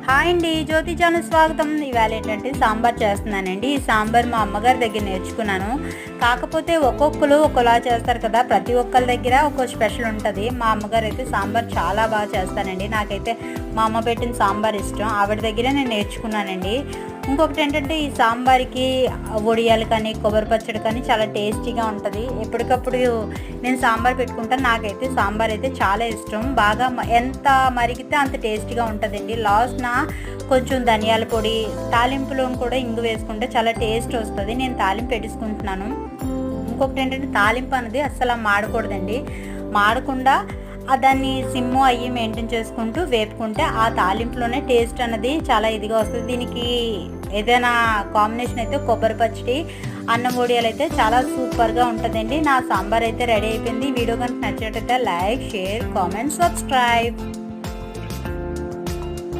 Hi అండి, జ్యోతి channel స్వాగతం. ఇవాళ ఏంటంటే సాంబార్ చేస్తున్నానండి. ఈ సాంబార్ మా అమ్మగారి దగ్గర నేర్చుకున్నాను. కాకపోతే ఒక్కొక్కరు ఒకలా చేస్తారు కదా, ప్రతి ఒక్కరి దగ్గర ఒక్కో స్పెషల్ ఉంటుంది. మా అమ్మగారు అయితే సాంబార్ చాలా బాగా చేస్తానండి. నాకైతే మా అమ్మ పెట్టిన సాంబార్ ఇష్టం. ఆవిడ దగ్గర నేను నేర్చుకున్నానండి. ఇంకొకటి ఏంటంటే ఈ సాంబార్కి వడియాలు కానీ కొబ్బరి పచ్చడి కానీ చాలా టేస్టీగా ఉంటుంది. ఎప్పటికప్పుడు నేను సాంబార్ పెట్టుకుంటాను. నాకైతే సాంబార్ అయితే చాలా ఇష్టం. బాగా ఎంత మరిగితే అంత టేస్టీగా ఉంటుందండి. లాస్ట్న కొంచెం ధనియాల పొడి, తాలింపులో కూడా ఇంగు వేసుకుంటే చాలా టేస్ట్ వస్తుంది. నేను తాలింపు పెట్టేసుకుంటున్నాను. ఇంకొకటి ఏంటంటే తాలింపు అనేది అస్సలు మాడకూడదండి. మాడకుండా దాన్ని సిమ్ము అయ్యి మెయింటైన్ చేసుకుంటూ వేపుకుంటే ఆ తాలింపులోనే టేస్ట్ అనేది చాలా ఇదిగా వస్తుంది. దీనికి ఏదైనా కాంబినేషన్ అయితే కొబ్బరి పచ్చడి, అన్నం వడియాలు అయితే చాలా సూపర్గా ఉంటుందండి. నా సాంబార్ అయితే రెడీ అయిపోయింది. వీడియో కనుక నచ్చినట్టయితే లైక్, షేర్, కామెంట్, సబ్స్క్రైబ్.